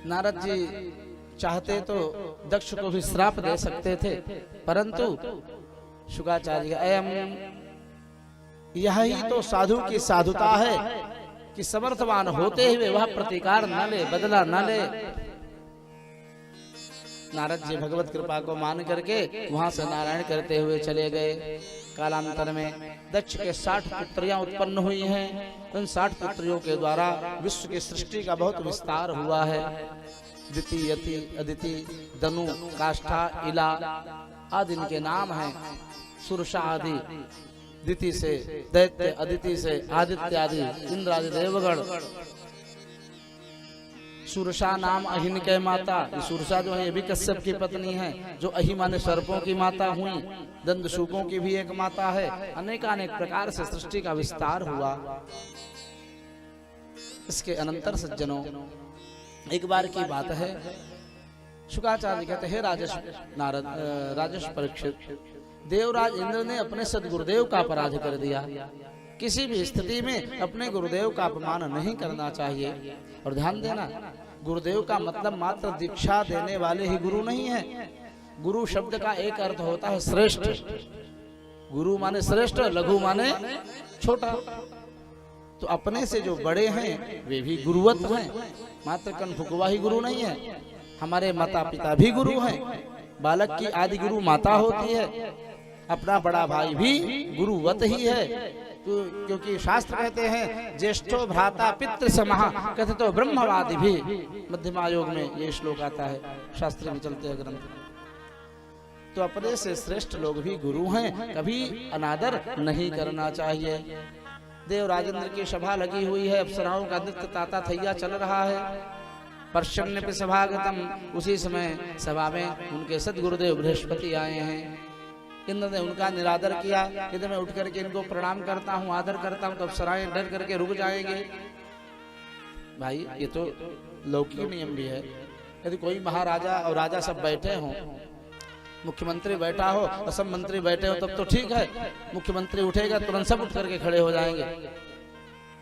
नारद जी चाहते तो दक्ष को भी श्राप दे सकते थे, परंतु शुकाचार्य अयम, यही तो साधु की साधुता है कि समर्थवान होते हुए वह प्रतिकार न ले, बदला न ले। नारद जी भगवत कृपा को मान करके वहां से नारायण करते हुए चले गए। कालांतर में दक्ष के 60 पुत्रियां उत्पन्न हुई हैं। उन 60 पुत्रियों के द्वारा विश्व की सृष्टि का बहुत विस्तार हुआ है। दिति, यति, अदिति, दनु, काष्ठा, इला आदि इनके नाम हैं। सुरसा आदि, दिति से दैत्य, अदिति से आदित्य आदि, इंद्र आदि देवगण। सुरसा नाम अहिन के माता, सुरसा जो है ये भी कश्यप की पत्नी है, जो अहि माने सर्पों की माता हुई। दंदशूकों की भी एक माता है। अनेकानेक प्रकार से सृष्टि का विस्तार हुआ। इसके अनंतर सज्जनों, एक बार की बात है, शुकाचार्य कहते हैं राजर्षि परीक्षित, देवराज इंद्र ने अपने सदगुरुदेव का अपराध कर दिया। किसी भी स्थिति में अपने गुरुदेव का अपमान नहीं करना चाहिए। और ध्यान देना, गुरुदेव का मतलब मात्र दीक्षा देने वाले ही गुरु नहीं है। गुरु शब्द का एक अर्थ होता है श्रेष्ठ। गुरु माने श्रेष्ठ, लघु माने छोटा। तो अपने से जो बड़े हैं वे भी गुरुवत हैं, मात्र कनफुकवा ही गुरु नहीं है। हमारे माता पिता भी गुरु हैं। बालक की आदि गुरु माता होती है। अपना बड़ा भाई भी गुरुवत ही है, क्योंकि शास्त्र कहते हैं ज्येष्ठो भ्राता पितृ समः, कहते तो ब्रह्मवादी भी। मध्यमा योग में ये श्लोक आता है, शास्त्र में चलते हैं ग्रंथ। तो अपने से श्रेष्ठ लोग भी गुरु हैं, कभी अनादर नहीं करना चाहिए। देव राजेंद्र की सभा लगी हुई है, अप्सराओं का नृत्य ताता थैया चल रहा है। पर्षण्य पे सभागतम, उसी समय सभा में उनके सदगुरुदेव बृहस्पति आए हैं। इंद्र ने उनका निरादर किया। यदि मैं उठ करके इनको प्रणाम करता हूँ, आदर करता हूँ, तो अप्सराएं डर करके रुक जाएंगे। भाई ये तो लौकिक नियम भी है। यदि कोई महाराजा और राजा सब बैठे हों, मुख्यमंत्री बैठा हो और सब मंत्री बैठे हो, तब तो ठीक है। मुख्यमंत्री उठेगा तुरंत सब उठ करके खड़े हो जाएंगे।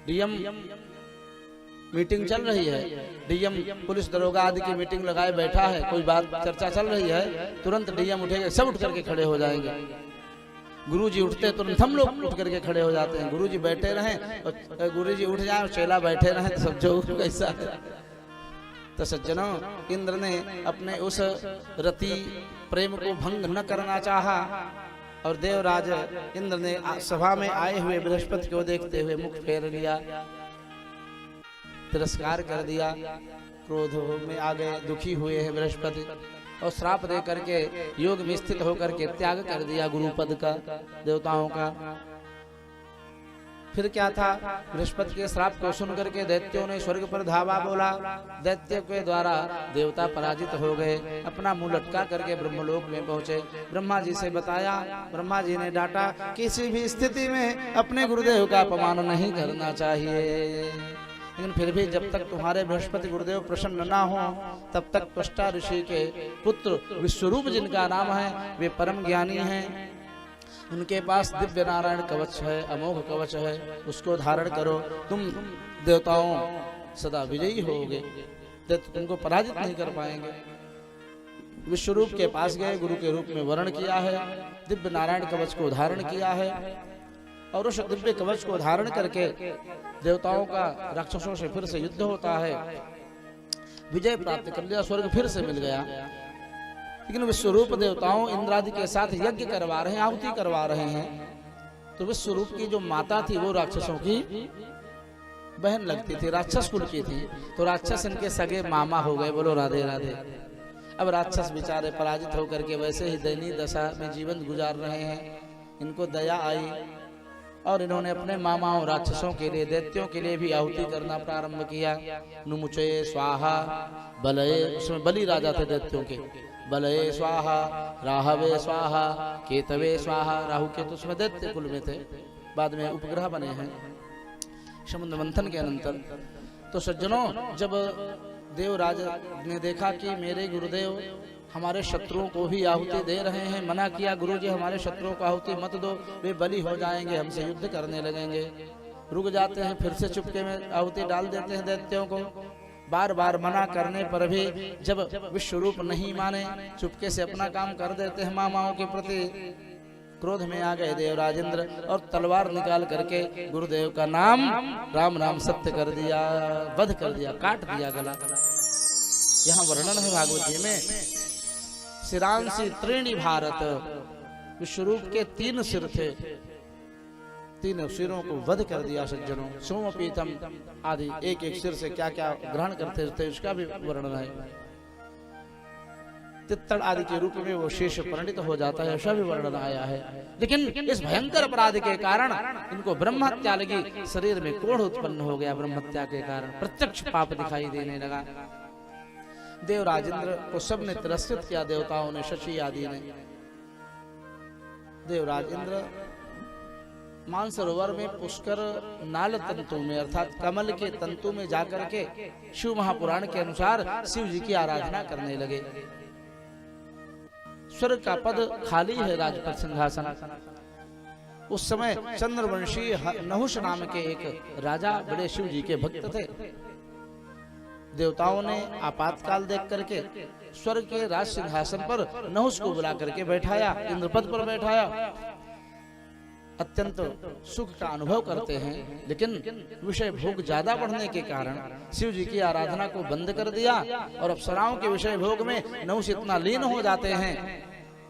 डीएम मीटिंग चल रही है, डीएम पुलिस दरोगा आदि की मीटिंग लगाए बैठा है, कोई बात चर्चा चल रही है, तुरंत डीएम उठेगा, सब उठ करके खड़े हो जाएंगे। गुरुजी उठते तुरंत हम लोग उठ करके खड़े हो जाते हैं। गुरुजी बैठे रहें और गुरुजी उठ जाए और चेला बैठे रहें, तो सब जो कैसा है। तो सज्जनों, इंद्र ने अपने उस रति प्रेम को भंग न करना चाहा और देवराज इंद्र ने सभा में आए हुए बृहस्पति को देखते हुए मुख फेर लिया, तिरस्कार कर दिया। क्रोध में आ गए, दुखी हुए हैं बृहस्पति और श्राप दे करके योग में स्थित होकर के त्याग कर दिया गुरु पद का, देवताओं का। फिर क्या था, बृहस्पति के श्राप को सुन करके दैत्यों ने स्वर्ग पर धावा बोला। दैत्य के द्वारा देवता पराजित हो गए। अपना मुंह लटका करके ब्रह्मलोक में पहुंचे। ब्रह्मा जी से बताया, ब्रह्मा जी ने डांटा, किसी भी स्थिति में अपने गुरुदेव का अपमान नहीं करना चाहिए। लेकिन फिर भी जब तक तुम्हारे बृहस्पति गुरुदेव प्रसन्न ना हो, तब तक त्वष्टा ऋषि के पुत्र विश्वरूप जिनका नाम है, वे परम ज्ञानी हैं। उनके पास दिव्य नारायण कवच है, अमोघ कवच है, उसको धारण करो, तुम देवताओं सदा विजयी होगे, तुमको पराजित नहीं कर पाएंगे। विश्वरूप के पास गए, गुरु के रूप में वर्ण किया है, दिव्य नारायण कवच को धारण किया है और उस दिव्य कवच को धारण करके देवताओं का राक्षसों से फिर से युद्ध होता है, विजय प्राप्त कर लिया, स्वर्ग फिर से मिल गया। लेकिन विश्वरूप देवताओं इंद्रादि के साथ यज्ञ करवा रहे हैं, आहुति करवा रहे हैं। तो विश्वरूप की जो माता थी वो राक्षसों की बहन लगती थी, राक्षस कुल की थी। तो राक्षस इनके सगे मामा हो गए। बोलो राधे राधे। अब राक्षस बेचारे पराजित होकर के वैसे ही दयनीय दशा में जीवन गुजार रहे हैं। इनको दया आई और इन्होंने अपने मामाओं राक्षसों के लिए, दैत्यों के लिए भी आहुति करना प्रारंभ किया। नुमुचे स्वाहा बलये, उसमें बलि राजा थे दैत्यों के। बलये स्वाहा, राहवे स्वाहा, केतवे स्वाहा। राहु केतु उसमें दैत्य कुल में थे, बाद में उपग्रह बने हैं समुद्र मंथन के अनंतर। तो सज्जनों, जब देवराज ने देखा कि मेरे गुरुदेव हमारे शत्रुओं को भी आहुति दे रहे हैं, मना किया, गुरुजी हमारे शत्रुओं को आहुति मत दो, वे बलि हो जाएंगे, हमसे युद्ध करने लगेंगे। रुक जाते हैं, फिर से चुपके में आहुति डाल देते हैं दैत्यों को। बार बार मना करने पर भी जब विश्व रूप नहीं माने, चुपके से अपना काम कर देते हैं मामाओं के प्रति, क्रोध में आ गए देवराज इंद्र और तलवार निकाल करके गुरुदेव का नाम राम नाम सत्य कर दिया, वध कर दिया, काट दिया गला। यहाँ वर्णन है भागवत जी में, सिरांसी त्रीणी भारत, विश्वरूप के 3 सिर थे, 3 सिरों को वध कर दिया सज्जनों। सोमपीतम आदि एक एक सिर से क्या क्या ग्रहण करते थे उसका भी वर्णन है। तित्तड़ आदि के रूप में वो शेष परिणित हो जाता है, ऐसा भी वर्णन आया है। लेकिन इस भयंकर अपराध के कारण इनको ब्रह्महत्या लगी, शरीर में कोढ़ उत्पन्न हो गया ब्रह्महत्या के कारण, प्रत्यक्ष पाप दिखाई देने लगा। देवराज इंद्र को सबने तिरस्कृत किया, देवताओं ने, शची आदि ने। देवराज इंद्र मानसरोवर में पुष्कर नाल तंतु में अर्थात कमल के तंतु में जाकर के शिव महापुराण के अनुसार शिव जी की आराधना करने लगे। स्वर्ग का पद खाली है, राजपद सिंहासन। उस समय चंद्रवंशी नहुष नाम के एक राजा बड़े शिव जी के भक्त थे। देवताओं ने आपातकाल देख करके स्वर्ग के राज सिंहासन पर नहुष को बुला करके बैठाया, इंद्रपद पर बैठाया। अत्यंत सुख का अनुभव करते हैं, लेकिन विषय भोग ज्यादा बढ़ने के कारण शिव जी की आराधना को बंद कर दिया और अप्सराओं के विषय भोग में नहुष इतना लीन हो जाते हैं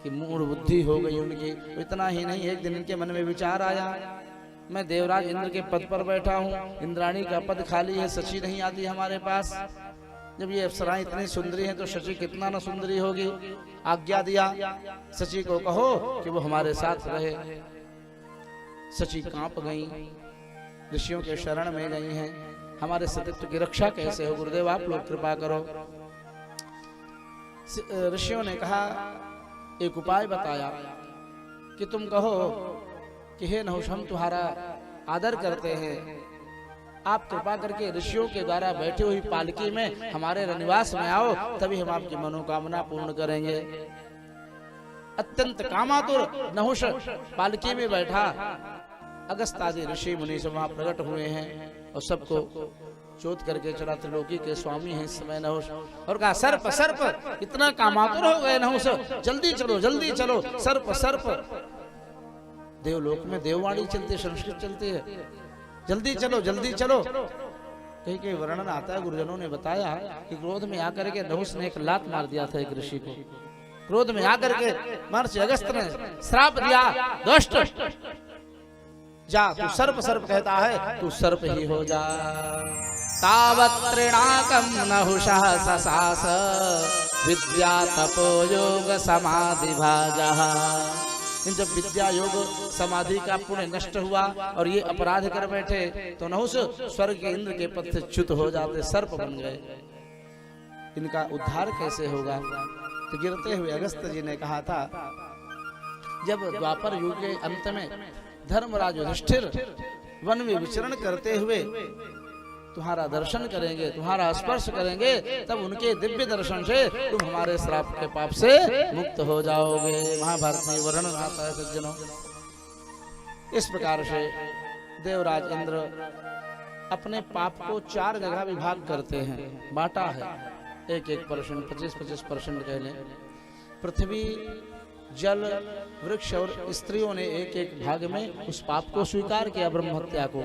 कि मूढ़ बुद्धि हो गई उनकी। इतना ही नहीं, एक दिन इनके मन में विचार आया, मैं देवराज इंद्र के पद पर बैठा हूँ, इंद्राणी का पद खाली है, शची नहीं आती हमारे पास। जब ये अप्सराएं इतनी सुंदरी हैं तो शची कितना न सुंदरी होगी। आज्ञा दिया शची को, कहो कि वो हमारे साथ रहे। शची कांप गई, ऋषियों के शरण में गई हैं, हमारे सतीत्व की रक्षा कैसे हो गुरुदेव, आप लोग कृपा करो। ऋषियों ने कहा, एक उपाय बताया कि तुम कहो कि हे नहुष, हम तुम्हारा आदर करते हैं, आप कृपा करके ऋषियों के द्वारा बैठी हुई पालकी में हमारे रनिवास में आओ, तभी हम आपकी मनोकामना पूर्ण करेंगे। अत्यंत कामातुर नहुष पालकी में बैठा। अगस्त आदि ऋषि मुनि सब वहां प्रकट हुए हैं और सबको चोट करके चला, त्रिलोकी के स्वामी हैं इस समय नहुष। और कहा, सर्प सर्प, इतना कामातुर हो गए नहुष, जल्दी चलो जल्दी चलो, सर्प सर्प। देवलोक में देववाणी चलती है, संस्कृत चलती है, जल्दी चलो जल्दी चलो। कहीं कहीं वर्णन आता है, गुरुजनों ने बताया कि क्रोध में आकर के नहुष ने एक लात मार दिया था एक ऋषि को। क्रोध में आकर के महर्षि अगस्त ने श्राप दिया, दुष्ट जा, तू सर्प सर्प कहता है, तू सर्प ही हो जा। तावत्रिणाकम नहुषः ससास विद्या तपो योग समाधि भाजः। जब विद्या योग समाधि का पुण्य नष्ट हुआ और ये अपराध कर बैठे तो नहुष स्वर्ग के इंद्र के पद से च्युत हो जाते, सर्प बन गए। इनका उद्धार कैसे होगा? तो गिरते हुए अगस्त जी ने कहा था, जब द्वापर युग के अंत में धर्मराज युधिष्ठिर वन में विचरण करते हुए तुम्हारा दर्शन करेंगे, तुम्हारा स्पर्श करेंगे, तब उनके दिव्य दर्शन से तुम हमारे श्राप के पाप से मुक्त हो जाओगे। महाभारत में वर्णन आता है सज्जनों। इस प्रकार से देवराज इंद्र अपने पाप को 4 जगह विभाग करते हैं, बांटा है। 1-1% 25-25% कह लें। पृथ्वी, जल, वृक्ष और स्त्रियों ने 1-1 भाग में उस पाप को स्वीकार किया, ब्रह्महत्या को।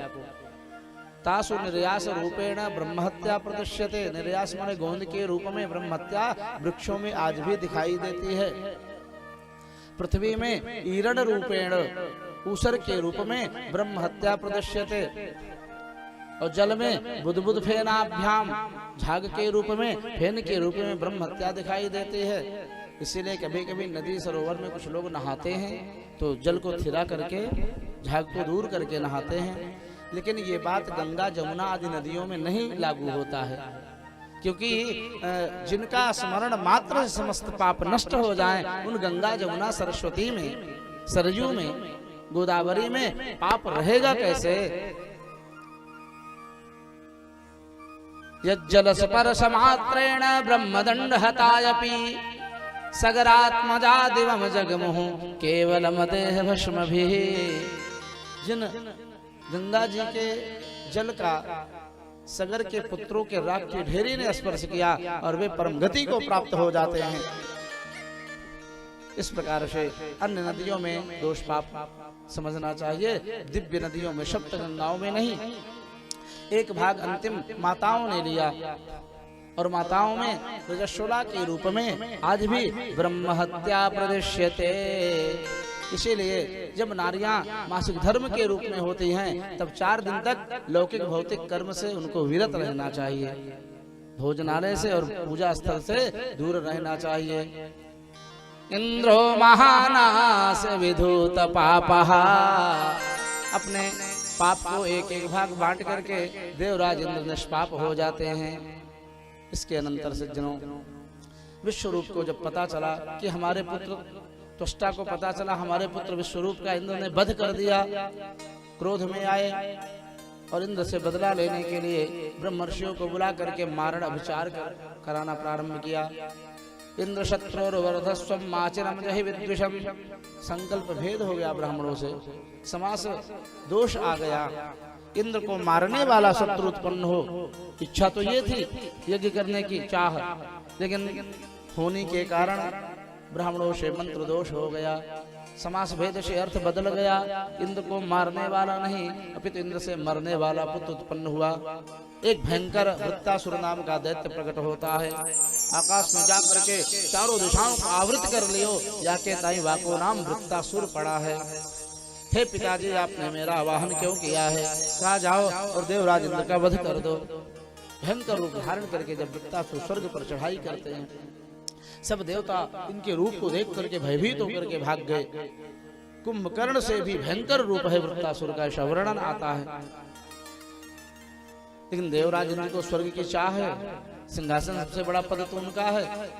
तासु निर्यास रूपेण ब्रह्महत्या प्रदृश्यते। निर्यास माने गोंद के रूप में ब्रह्महत्या वृक्षों में आज भी दिखाई देती है। पृथ्वी में ईरण रूपेण, ऊसर के रूप में ब्रह्महत्या प्रदृश्यते। और जल में बुदबुद फेनाभ्याम, झाग के रूप में, फेन के रूप में ब्रह्महत्या दिखाई देती है। इसीलिए कभी कभी नदी सरोवर में कुछ लोग नहाते हैं तो जल को थिरा करके, झाग को दूर करके नहाते हैं। लेकिन ये बात गंगा जमुना आदि नदियों में नहीं लागू होता है, क्योंकि जिनका स्मरण मात्र से समस्त पाप नष्ट हो जाएं, उन गंगा जमुना सरस्वती में, सरयू में, गोदावरी में पाप रहेगा कैसे? यज्जल स्पर्श मात्रेण ब्रह्मदंड हतायपि सगरात्मजादिवम जगमुहु केवलम देह भस्मभिः। जिन गंगा जी के जल का सगर के पुत्रों के राग की ढेरी ने स्पर्श किया और वे परम गति को प्राप्त हो जाते हैं। इस प्रकार से अन्य नदियों में दोष पाप समझना चाहिए, दिव्य नदियों में, सप्त गंगाओं में नहीं। एक भाग अंतिम माताओं ने लिया और माताओं में रजस्वला के रूप में आज भी ब्रह्म हत्या प्रदृश्यते। इसीलिए जब नारियां मासिक धर्म के रूप में होती हैं तब 4 दिन तक लौकिक भौतिक कर्म से उनको विरत रहना चाहिए, भोजनालय से और पूजा स्थल से दूर रहना चाहिए। इंद्रो महानास विधूत पापः, अपने पाप को एक एक भाग बांट करके देवराज इंद्र निष्पाप हो जाते हैं। इसके अनंतर सज्जनों, विश्वरूप को जब पता चला कि हमारे पुत्र त्वष्टा को पता चला हमारे पुत्र विश्वरूप का इंद्र ने वध कर दिया, क्रोध में आए और इंद्र से बदला लेने के लिए ब्रह्मर्षियों को बुला करके मारण अभिचार कराना प्रारंभ किया। इंद्र शत्रुर्वर्धस्वम आचरम जहि विद्विषम, संकल्प भेद हो गया ब्राह्मणों से, समास दोष आ गया। इंद्र को मारने वाला शत्रु उत्पन्न हो, इच्छा तो ये थी यज्ञ करने की चाह, लेकिन होने के कारण ब्राह्मणों से मंत्र दोष हो गया, समास भेद से अर्थ बदल गया। इंद्र को मारने वाला नहीं अपितु इंद्र से मरने वाला पुत्र उत्पन्न हुआ। एक भयंकर वृत्तासुर नाम का दैत्य प्रकट होता है, आकाश में जाकर के चारों दिशाओं को आवृत कर लियो, जाके ताई वाको नाम वृत्तासुर पड़ा है। हे पिताजी, आपने मेरा वाहन क्यों किया है? कहा जाओ और देवराज इंद्र का वध कर दो। भयंकर रूप धारण करके जब वृत्तासुर स्वर्ग पर चढ़ाई करते हैं, सब देवता इनके रूप को देख करके भयभीत होकर के भाग गए। कुंभकर्ण से भी भयंकर रूप है वृत्तासुर का, ऐसा वर्णन आता है। लेकिन देवराज इंद्र को स्वर्ग की चाह है, सिंहासन सबसे बड़ा पद तो उनका है।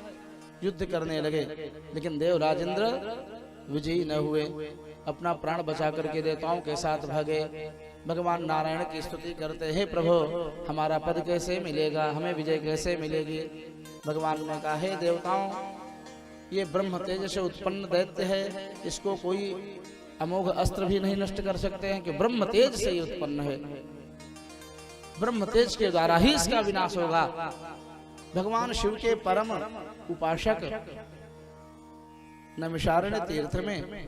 युद्ध करने लगे, लेकिन देवराज इंद्र विजयी न हुए, अपना प्राण बचा करके देवताओं के साथ भागे। भगवान नारायण की स्तुति करते, हे प्रभु हमारा पद कैसे मिलेगा, हमें विजय कैसे मिलेगी? भगवान ने कहा, हे देवताओं, ये ब्रह्म तेज से उत्पन्न दैत्य है, इसको कोई अमोघ अस्त्र भी नहीं नष्ट कर सकते हैं कि ब्रह्म तेज से ही उत्पन्न है, ब्रह्म तेज के द्वारा ही इसका विनाश होगा। भगवान शिव के परम उपासक नैमिषारण्य तीर्थ में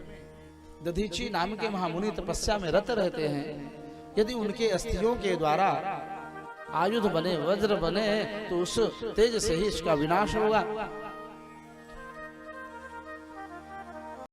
दधीची नाम के महामुनि तपस्या में रत रहते हैं। यदि उनके अस्थियों के द्वारा आयुध बने, वज्र बने, तो उस तेज से ही इसका विनाश होगा।